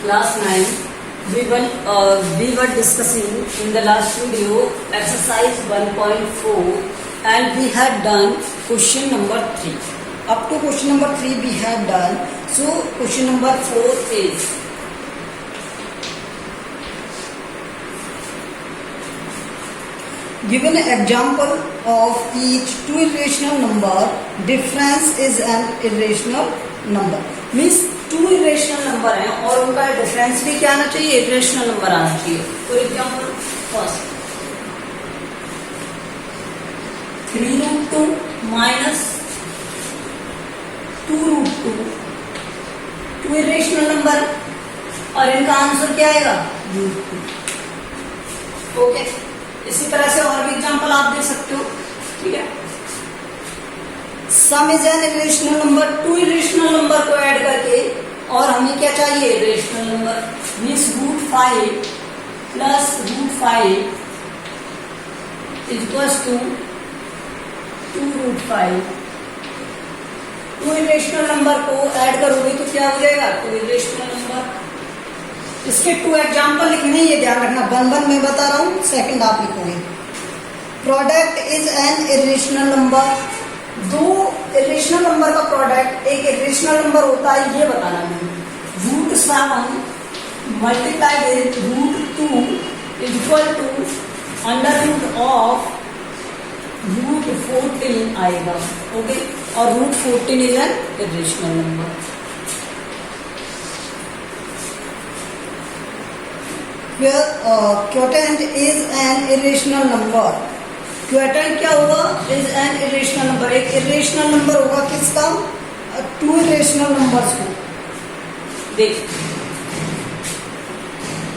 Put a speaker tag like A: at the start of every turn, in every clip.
A: Class 9. We were discussing in the last video exercise 1.4 and we had done question number 3. Up to question number 3 we had done. So question number 4 is given an example of each two irrational number, difference is an irrational number. Means two irrational number हैं और उनका difference भी क्या आना चाहिए, irrational number आना चाहिए. For example first 3√2 minus 2√2 two irrational number और इनका आंसर क्या आएगा, √2. ओके, इसी तरह से और भी एग्जाम्पल आप दे सकते हो. ठीक है, sum is an irrational number, two irrational number को ऐड करके और हमें क्या चाहिए, irrational number. Means √5 plus √5 equals to 2√5. Two irrational number को ऐड करोगे तो क्या हो जाएगा, टू इरेशनल नंबर. इसके टू एग्जाम्पल लिखने, ये ध्यान रखना, 1 मैं बता रहा हूं, सेकंड आप लिखोगे. Product is an irrational number. दो इरेशनल नंबर का प्रोडक्ट एक इरेशनल नंबर होता है, ये बताना है. √7 multiplied with √2 is equal to √of √14 आएगा. ओके, और √14 is an irrational number. Quotient is an irrational number. Quotient क्या होगा, इज एन इरेशनल नंबर. एक इरेशनल नंबर होगा किसका, टू इरेशनल नंबर्स को. देख,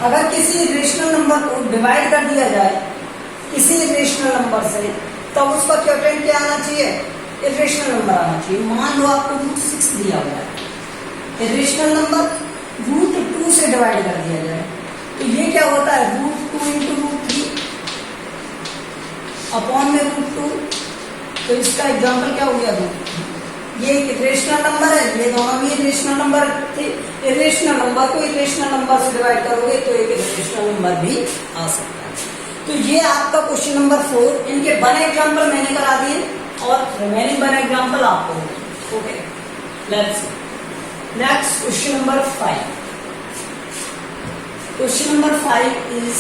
A: अगर किसी इरेशनल नंबर को डिवाइड कर दिया जाए किसी इरेशनल नंबर से, तब उसका क्वोटेंट क्या आना चाहिए, इरेशनल नंबर आना चाहिए. मान लो आपको √6 दिया हुआ है, इरेशनल नंबर √2 से डिवाइड कर दिया जाए तो ये क्या होता है, √2 इंटू √3 अपॉन में √2. तो इसका एग्जाम्पल क्या हो गया, ये एक इरेशनल नंबर है, ये दोनों भी इरेशनल नंबर थे. इरेशनल नंबर को इरेशनल नंबर से डिवाइड करोगे तो एक इरेशनल नंबर भी आ सकता है. तो ये आपका क्वेश्चन नंबर 4. इनके 1 एग्जाम्पल मैंने करा दिए और रिमेनिंग 1 एग्जाम्पल आपको. Okay, let's next question number 5. Question number 5 is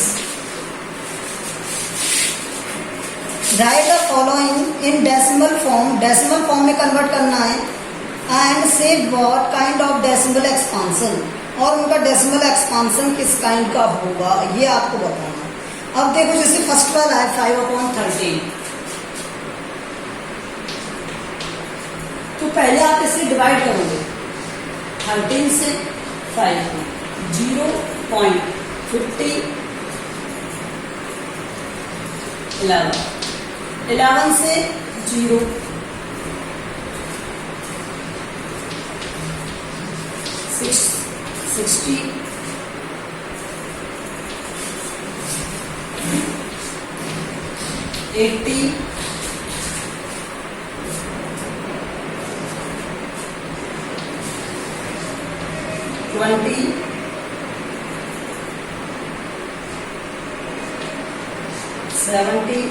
A: right the following in decimal form. Decimal form में कन्वर्ट करना है. एंड से what kind of decimal expansion, और उनका डेसिमल एक्सपांशन किस काइंड का होगा ये आपको बताना. अब देखो, जैसे फर्स्ट वाला है 5/13, तो पहले आप इसे डिवाइड करोगे 13 से 5 को, 0.50 11 से 0, 60, 80, 20, 70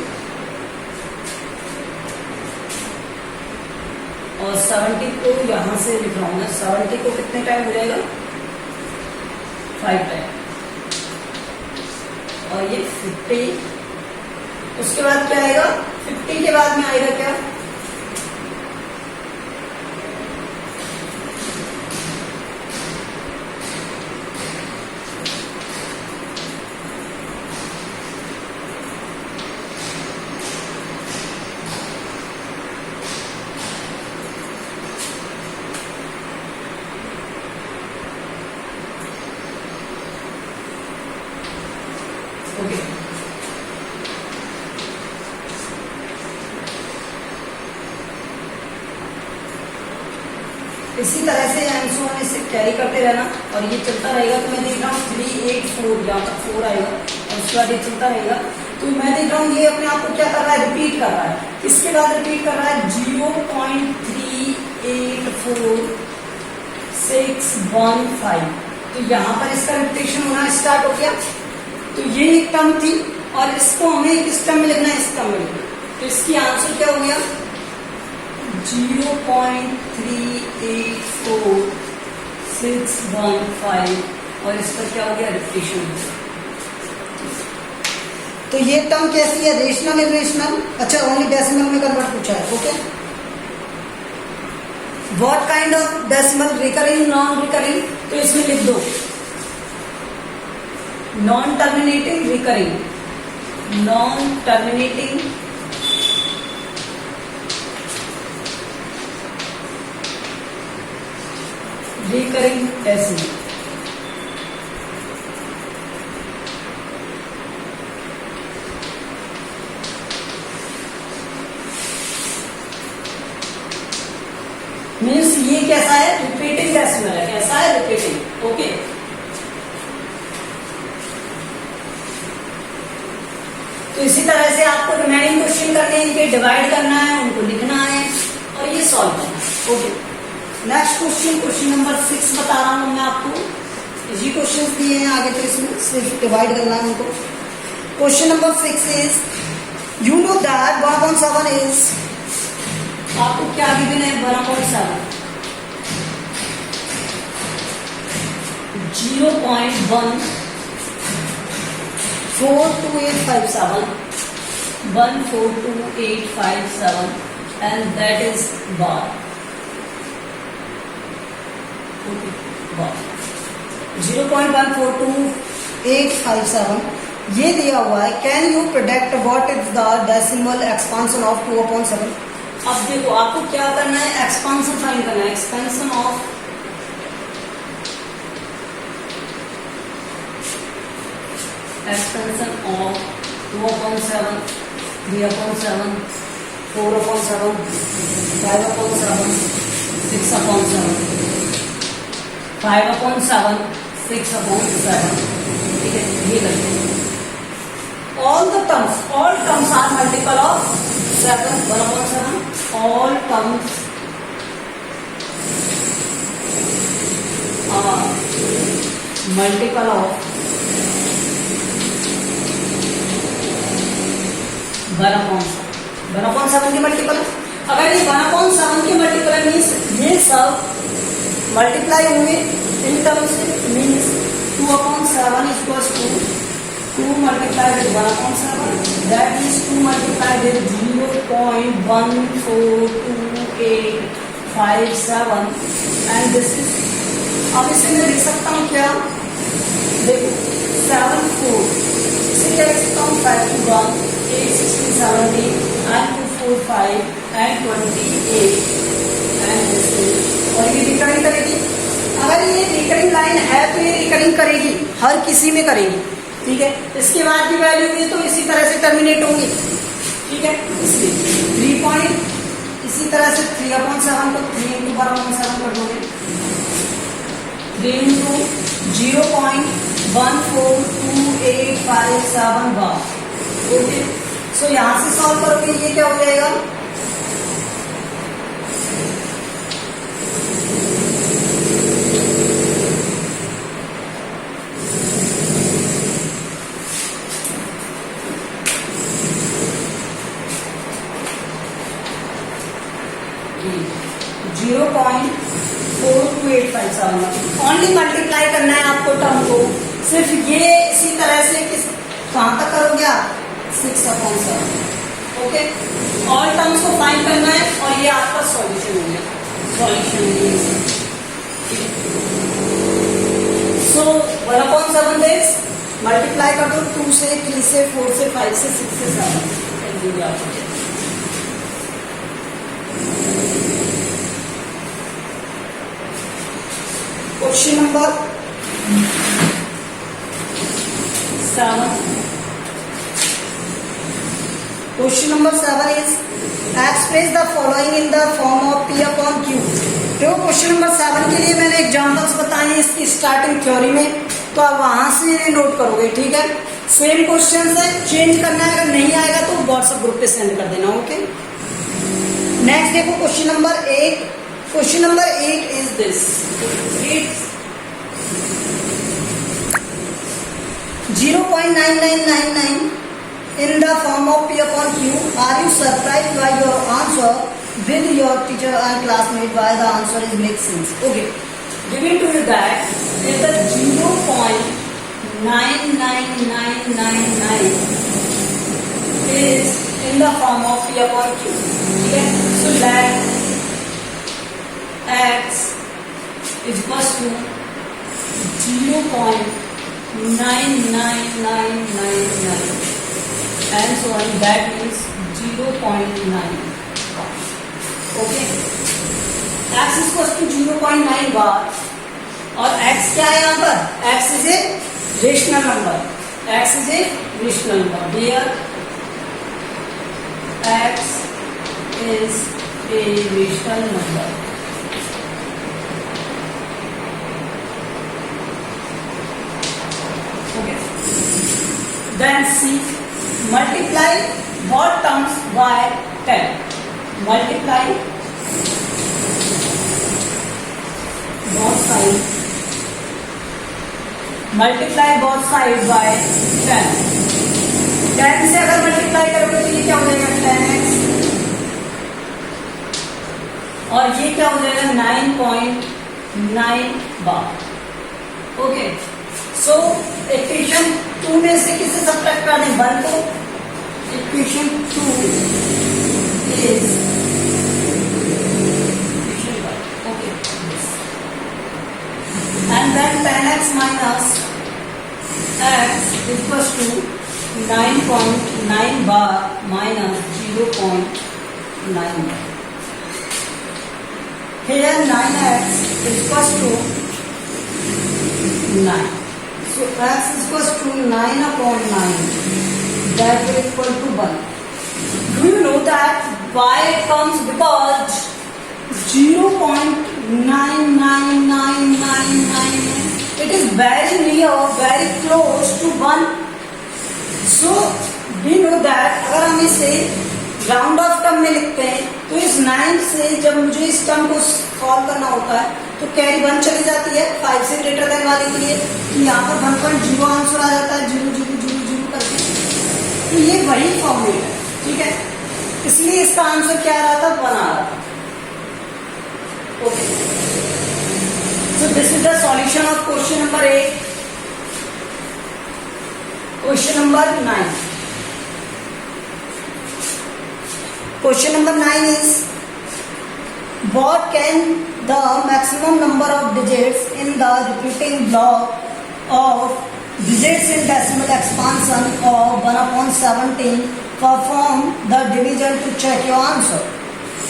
A: और 70 को यहां से लिख रहा हूं मैं. 70 को कितने टाइम हो जाएगा, 5 टाइम. और ये 50, उसके बाद क्या आएगा, 50 के बाद में आएगा क्या, ओके. इसी तरह से एंसर इसे कैरी करते रहना और ये चलता रहेगा. तो मैं देख रहा हूँ 3, 8, 4, यहाँ तक 4 आएगा और उसके बाद ये चलता रहेगा. तो मैं देख रहा हूँ ये अपने आप को क्या कर रहा है, रिपीट कर रहा है. इसके बाद रिपीट कर रहा है 0.384 615. तो यहाँ पर इसका रिपीटेशन होना स्टार्ट हो गया। तो ये एक टर्म थी और इसको हमें किस टर्म में लिखना है, इस टर्म में लिखना है। तो इसकी आंसर क्या हो गया 0.384615 और इसका क्या हो गया रिपीटेशन। तो ये टर्म कैसी है, रेशनल इरेशनल, अच्छा ओनली डेसिमल में कन्वर्ट पूछा है। Okay, what kind of decimal, recurring non recurring, तो इसमें लिख दो non terminating recurring, non terminating recurring decimal. Means ये कैसा है, रिपीटिंग डेसिमल है, कैसा है रिपीटिंग। ओके, तो इसी तरह से आपको रिमेनिंग क्वेश्चन करने हैं, इनके डिवाइड करना है, उनको लिखना है और ये सॉल्व करना है। Okay, next question, question number 6 बता रहा हूं मैं आपको। इजी क्वेश्चन दिए हैं आगे, तो इसमें सिर्फ डिवाइड करना है उनको। Question number 6 is you know that 1/7 is, आपको क्या गिवन है 1/7, 0.142857, 142,857 and that is bar. Okay, bar 0.142857 ये दिया हुआ है। Can you product what is the decimal expansion of 2/7। अब देखो आपको क्या करना है, एक्सपांशन फाइंड करना है, एक्सपेंशन ऑफ expansion of 2/7, 3/7, 4/7, 5/7, 6/7, 5/7, 6/7। ठीक है, ये करते हैं। All terms are multiple of 7, 1/7. All terms are multiple of 1/7 के मल्टीपल। अगर ये 1/7 के मल्टीपल मीन्स ये सब मल्टीप्लाई होंगे इन टर्म्स से, means 2/7 equals to 2 multiplied with 1/7, that is 2 multiplied with 0.14287 and this is, अब इसे मैं लिख सकता हूँ क्या, देखो 7 4, इसे क्या लिख सकता हूँ 5 to 1, 8 16 70 and 2 4 5 and 28 and this is, और ये रिकरिंग करेगी। अगर ये रिकरिंग लाइन है तो ये रिकरिंग करेगी, हर किसी में करेगी। ठीक है, इसके बाद की वैल्यू ये तो इसी तरह से टर्मिनेट होंगी। ठीक है, इसलिए 3 पॉइंट, इसी तरह से 3/7 को 3 into 1/7 कर दोगे, 3 into 0.142857 बार। ओके, सो यहां से सॉल्व करोगे, ये क्या हो जाएगा, ओनली मल्टीप्लाई करना है आपको टर्म को, सिर्फ ये इसी तरह से किस कहां तक करोगे आप 6/7। ओके, ऑल टर्म्स को फाइंड करना है और ये आपका सॉल्यूशन हो गया, सॉल्यूशन। सो 1/7 दिस मल्टीप्लाई कर दो 2 से, 3 से, 4 से, 5 से, 6 से, 7। Question number 7, question number 7 is express the following in the form of P/Q। तो क्वेश्चन नंबर 7 के लिए मैंने एग्जांपल्स बताए हैं इसकी स्टार्टिंग थ्योरी में, तो आप वहां से नोट करोगे। ठीक है, सेम क्वेश्चन है, चेंज करना है, अगर नहीं आएगा तो व्हाट्सएप ग्रुप पे सेंड कर देना। ओके, नेक्स्ट देखो question number 8। Question number 8 is this, 0.9999 in the form of P upon Q. Are you surprised by your answer with your teacher and classmate why the answer is makes sense? Okay. Given to you that if the 0.99999 is in the form of P upon Q. Okay. So let x is equals to 0.99999 and so on. That means 0.9. Okay. x is equals to 0.9 bar और x क्या है यहाँ पर? x is a rational number. x is a rational number. Here x is a rational number. Okay. Then C, multiply what terms by 10? Multiply both sides. Multiply both sides by 10. 10 से अगर multiply करोगे तो ये क्या हो जाएगा 10x और ये क्या हो जाएगा 9.9 बार. ओके. सो इक्वेशन 2 में से किसे सब्ट्रैक्ट कर दें? 1 को. Equation 2 is equation 1. Okay. And then 10x minus x is equals to 9.9 bar minus 0.9 bar. Here 9x is equals to 9. So x is equals to 9 upon 9. That will equal to 1. Do you know that why it comes? Because 0.99999 it is very near, very close to 1. So we know that अगर हम इसे round of term में लिखते हैं तो इस 9 से जब मुझे इस टर्म को सॉल्व करना होता है तो कैरी 1 चली जाती है 5 से ग्रेटर देन वाले के लिए. तो यहाँ पर 1.0 आंसर आ जाता है 0.000 करके. तो ये वही फॉर्मूला है. ठीक है. इसलिए इसका आंसर क्या आ रहा था? 1 आ रहा था. Okay. So this is the solution of question number 8. Question number 9. Question number 9 is what can the maximum number of digits in the repeating block of digits in decimal expansion of 1/17 perform the division to check your answer.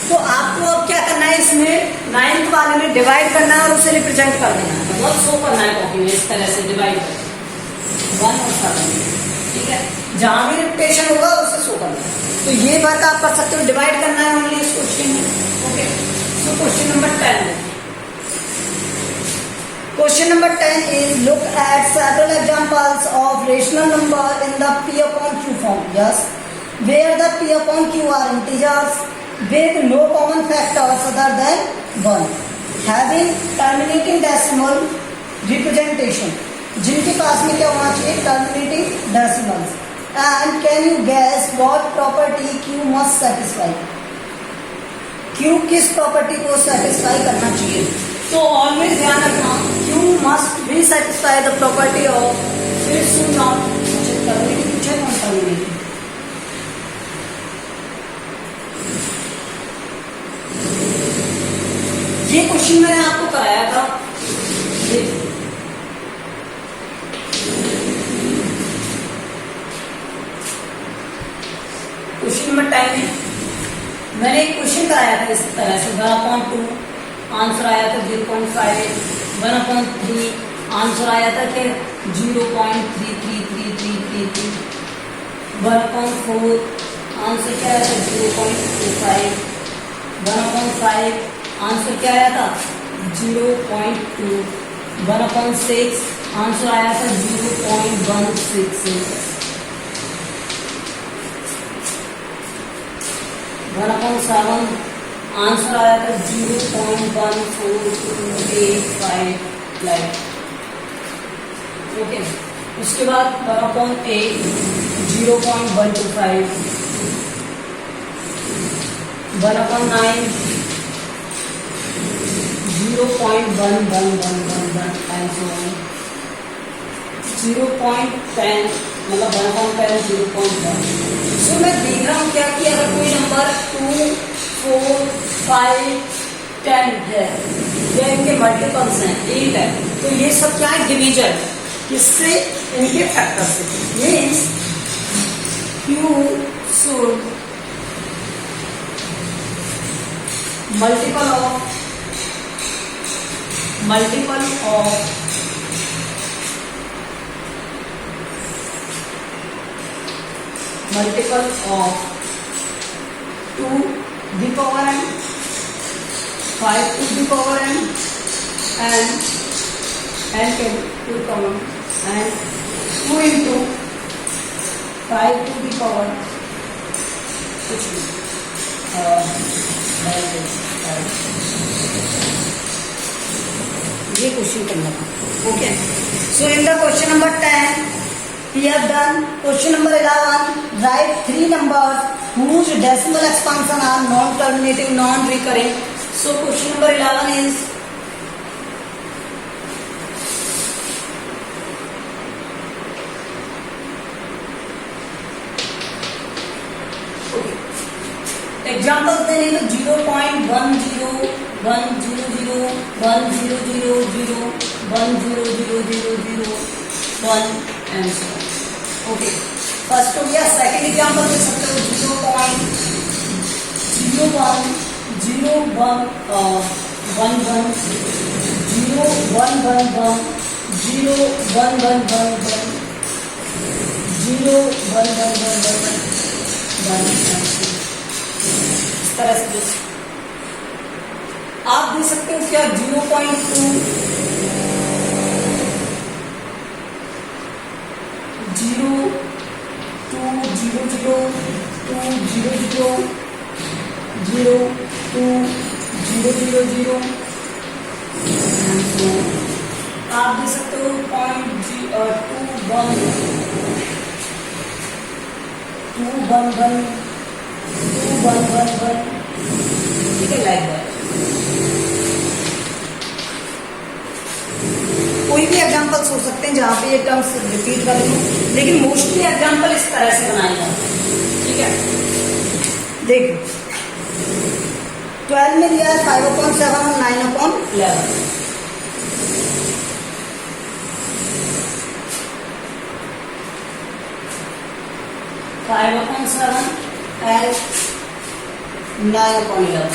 A: तो आपको अब क्या करना है? इसमें 9th वाले में divide करना है और उसे रिप्रेजेंट कर देना है. मतलब शो करना है कॉपी में इस तरह से डिवाइड कर 1 और 7. ठीक है. जहां भी रिपीटेशन होगा उसे शो करना है. तो ये बात आप कर सकते हो. डिवाइड करना है ओनली इस क्वेश्चन में. Okay. So question number 10. Question number 10 is look at several examples of rational number in the P upon Q form. Yes. Where the P upon Q are integers with no common factors other than 1 having terminating decimal representation. जिनके पास में क्या होना चाहिए? terminating decimals. And can you guess what property Q must satisfy? Q किस property को satisfy करना चाहिए? तो ऑलवेज ध्यान रखना Q must be satisfy the property of फिर सुनना terminating पूछा कौन terminating? ये क्वेश्चन मैंने आपको कराया था. क्वेश्चन नंबर 10 में मैंने एक क्वेश्चन कराया था इस तरह से 1/2 आंसर आया था 0.5. 1/3 आंसर आया था कि 0.33333. 1/4 आंसर क्या आया था? 0.25. 1/5 आंसर क्या आया था? 0.2. 1/6 आंसर आया था 0.166. 1/7 आंसर आया था 0.14285 लाइक. ओके. उसके बाद 1/8 0.125 1/9 0.1111 and so on 0.10 मतलब 1/10 0.1। सो मैं देख रहा हूँ क्या कि अगर कोई नंबर 2, 4, 5, 10 है या इनके मल्टीपल्स हैं 8 है, तो ये सब क्या है डिवीजन किससे, इनके फैक्टर से। Means you should multiple of two the power n, 5 to the power n, and n to the power and 2 into 5 to the power कुछ ये क्वेश्चन करना था। Okay, so in the question number 10 we have done question number 11, write 3 numbers whose decimal expansion are non-terminative, non-recurring. So question number 11 is example देने तो 0.101000100001 and so on. Okay, first हो गया। Second example दे सकते हो 0.0111 इस तरह से आप दे सकते हो क्या 0.2 आप दे सकते हो 211 ठीक है, लाइक दैट। कोई भी एग्जांपल्स हो सकते हैं जहां पे ये टर्म्स रिपीट कर लूं, लेकिन मोस्टली एग्जांपल इस तरह से बनाए जाते हैं। ठीक है, देखो 12 में दिया है 5/7 और 9/11। 5/7 and 9/11।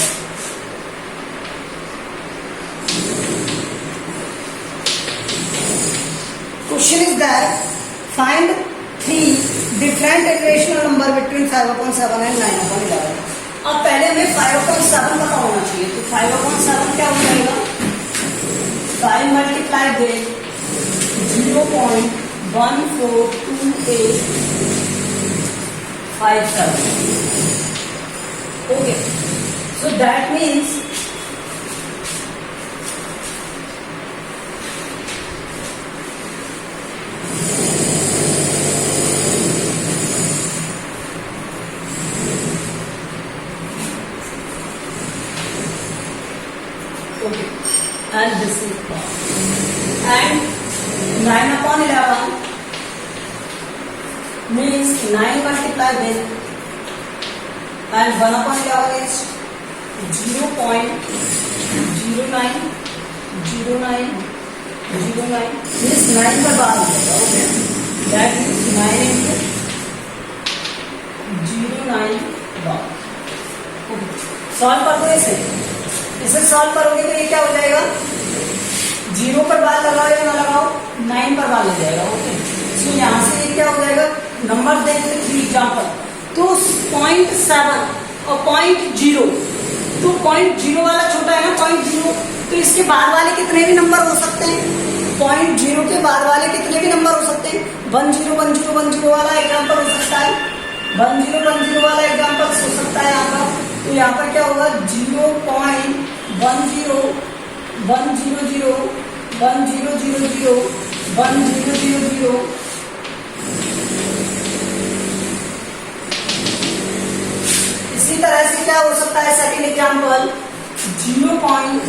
A: Question is that find 3 different irrational number between 5/7 and 9/11। अब पहले हमें 5/7 पता होना चाहिए, तो 5/7 क्या हो जाएगा, 5 multiply with 0.142857। Okay, so that means okay, and this is and 9/11 means 9 multiplied with and 1/11 is 0.090909 means 9 पर बार होगा। Okay, that means 9 into 09 bar. Okay, solve कर दो इसे सॉल्व करोगे तो ये क्या हो जाएगा, 0 पर बार लगाओ या ना लगाओ 9 पर बार ले जाएगा। ओके, सो यहाँ से ये क्या हो जाएगा, नंबर देखते 3 एग्जाम्पल, तो 0.7 और 0.0, तो 0.0 वाला छोटा है ना 0.0, तो इसके बाद वाले कितने भी नंबर हो सकते हैं, 0.0 के बाद वाले कितने भी नंबर हो सकते हैं, 101010 वाला एग्जाम्पल हो सकता है, 1010 वाला एग्जाम्पल हो सकता है यहाँ पर। तो यहाँ पर क्या होगा 0.10100010001000 सकता है सेकेंड एग्जाम्पल 0.20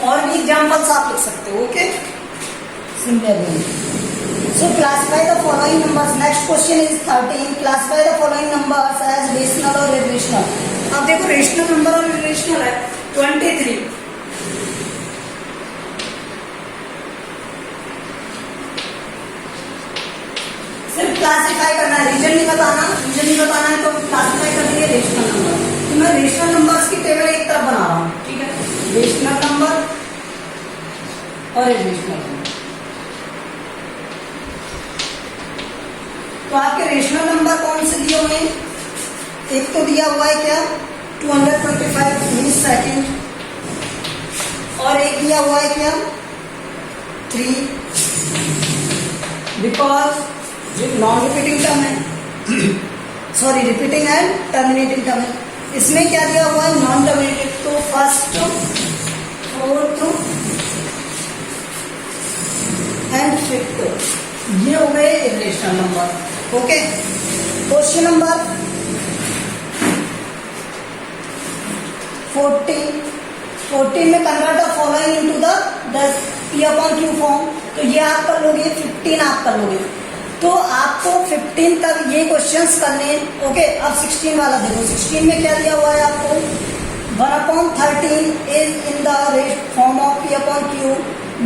A: और भी एग्जाम्पल्स आप लिख सकते हो. Okay, simple. So classify the following numbers. Next question is 13. Classify the following numbers as rational or irrational. अब देखो रेशनल नंबर और irrational है. 23. सिर्फ क्लासिफाई करना है, रीजन नहीं बताना. रीजन नहीं बताना है तो क्लासिफाई करेंगे रेशनल नंबर. तो मैं रेशनल नंबर्स की टेबल एक तरफ बना रहा हूँ. ठीक है, रेशनल नंबर और irrational नंबर. तो आपके रेशनल नंबर कौन से दिए हुए हैं? एक तो दिया हुआ है क्या 225 मिली सेकेंड, और एक दिया हुआ है क्या 3, बिकॉज जो नॉन रिपीटिंग टर्म है, sorry repeating and terminating term है. इसमें क्या दिया हुआ है नॉन टर्मिनेटिंग. तो फर्स्ट, फोर्थ एंड फिफ्थ ये हो गए irrational number. Okay, question number 14 में convert the following into the P upon Q form. तो ये आप कर लोगे, 15 आप कर लोगे. तो आपको 15 तक ये क्वेश्चंस करने. ओके, अब 16 वाला देखो. 16 में क्या दिया हुआ है आपको 1/13 is in the form of P upon Q.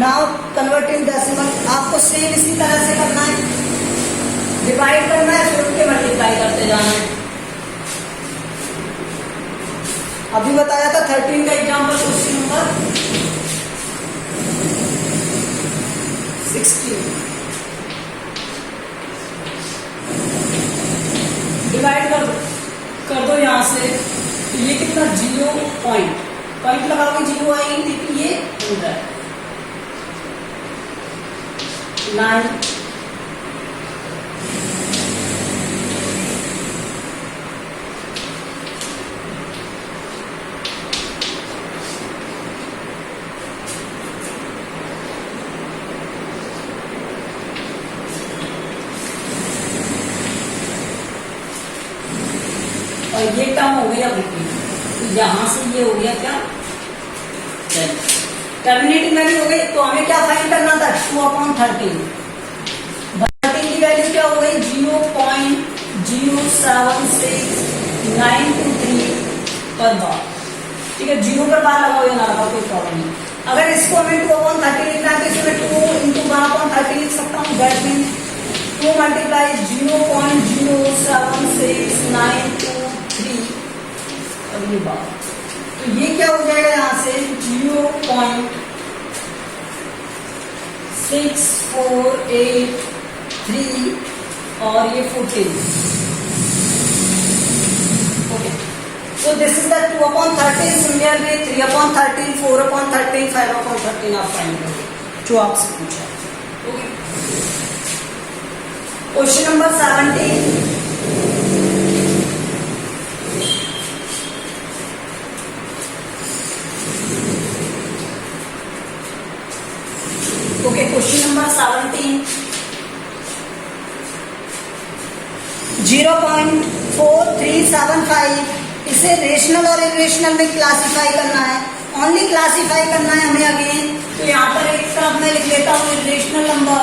A: Now convert in decimal. आपको सेम इसी तरह से करना है, डिवाइड करना है, फिर उनके मल्टीप्लाई करते जाना है. अभी बताया था 13 का एग्जाम्पल. क्वेश्चन नंबर 16 डिवाइड कर दो यहां से. तो ये कितना 0 पॉइंट लगाओगे 0 आएगी, लेकिन ये हो रहा है 9. और ये टर्म हो गया रिपीट. तो यहां से ये हो गया क्या टर्मिनेटिंग वैल्यू हो गई. तो हमें क्या फाइंड करना था 2/13. 13 की वैल्यू क्या हो गई 0.07693 पर बार. ठीक है, 0 पर बार लगाओ या ना लगाओ कोई प्रॉब्लम नहीं. अगर इसको हमें 2/13 लिखना है तो इसमें 2 इंटू 1/13 लिख सकता हूँ. दैट मीन 2 मल्टीप्लाई 0.07693 अगली बार. तो ये क्या हो जाएगा यहां से 0.6483 और ये 14. Okay, so this is the 2/13. Similarly 3/13, 4/13, 5/13 आप फाइंड करोगे जो आपसे पूछा. Okay, question number 17. Okay, question number 17. 0.4375 इसे रेशनल और इरेशनल में क्लासिफाई करना है. ओनली क्लासिफाई करना है हमें अगेन. तो यहाँ पर एक तरफ मैं लिख लेता हूँ इरेशनल नंबर,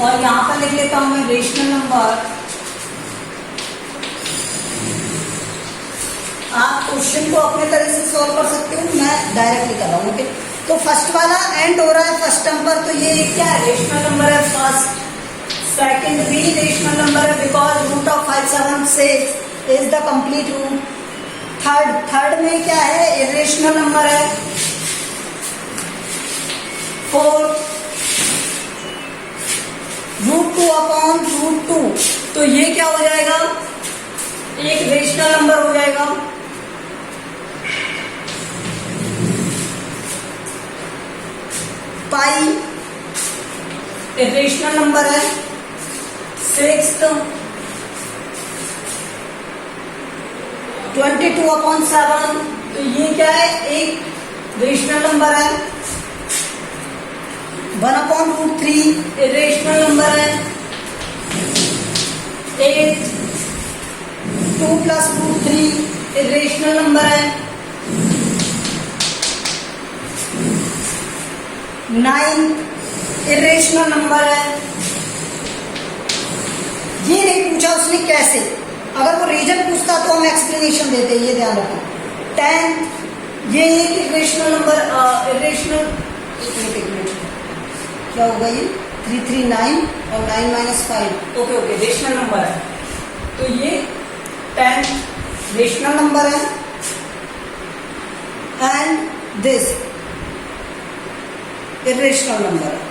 A: और यहां पर लिख लेता हूं मैं रेशनल नंबर. आप क्वेश्चन को अपने तरह से सॉल्व कर सकते हो, मैं डायरेक्टली कर रहा हूं. ओके, तो फर्स्ट वाला एंड हो रहा है फर्स्ट टर्म पर. तो ये क्या है रेशनल नंबर है फर्स्ट. सेकंड भी रेशनल नंबर है because root of 576 is the complete root. Third में क्या है इरेशनल नंबर है 4 √2/√2. तो ये क्या हो जाएगा एक रेशनल नंबर हो जाएगा. 5 इरेशनल नंबर है। 6 22/7, तो ये क्या है, एक रेशनल नंबर है। 1/√3 इरेशनल नंबर है। 8 2 + √3 इरेशनल नंबर है। 9 इरेशनल नंबर है। ये नहीं पूछा उसने कैसे, अगर वो रीजन पूछता तो हम एक्सप्लेनेशन देते, ये ध्यान रखो। 10 ये एक इरेशनल नंबर, इरेशनल, एक मिनट क्या होगा ये, 339 और 9 - 5, ओके रेशनल नंबर है। तो ये 10 रेशनल नंबर है। एंड दिस इरेशनल नंबर है।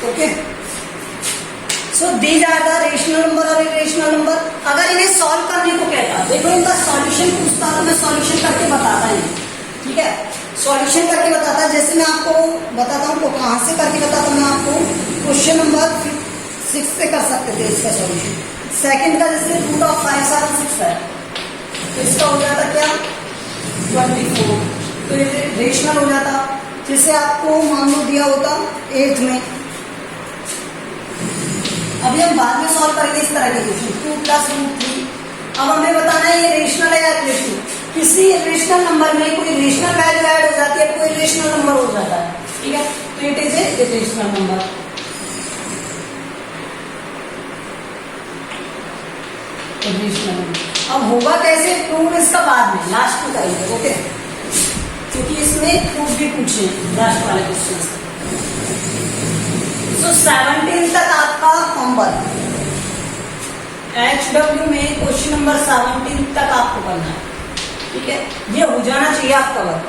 A: Okay, so these are the rational number और इरेशनल नंबर। अगर इन्हें सॉल्व करने को कहता, देखो इनका सॉल्यूशन पूछता तो मैं सॉल्यूशन करके बताता हूँ, ठीक है, सॉल्यूशन करके बताता। जैसे मैं आपको बताता हूँ कहाँ से करके बताता हूँ, मैं आपको क्वेश्चन नंबर 6 से कर सकते थे इसका सॉल्यूशन। सेकंड का जैसे √576 है, तो इसका हो जाता क्या, 24, तो ये रेशनल हो जाता। जैसे आपको मान लो दिया होता 8th में, अभी हम बाद में सॉल्व करेंगे इस तरह के क्वेश्चन, 2 + √3। अब हमें बताना है ये रेशनल है या इरेशनल। किसी रेशनल नंबर में कोई रेशनल वैल्यू ऐड हो जाती है, कोई रेशनल नंबर हो जाता है, ठीक है, तो it is a irrational number. अब होगा कैसे, प्रूफ इसका बाद में, लास्ट में करेंगे, ओके, क्योंकि इसमें प्रूफ भी पूछे लास्ट वाले क्वेश्चन से। तो 17 तक आपका नंबर HW में क्वेश्चन नंबर 17 तक आपको करना है, ठीक है, ये हो जाना चाहिए आपका वर्क।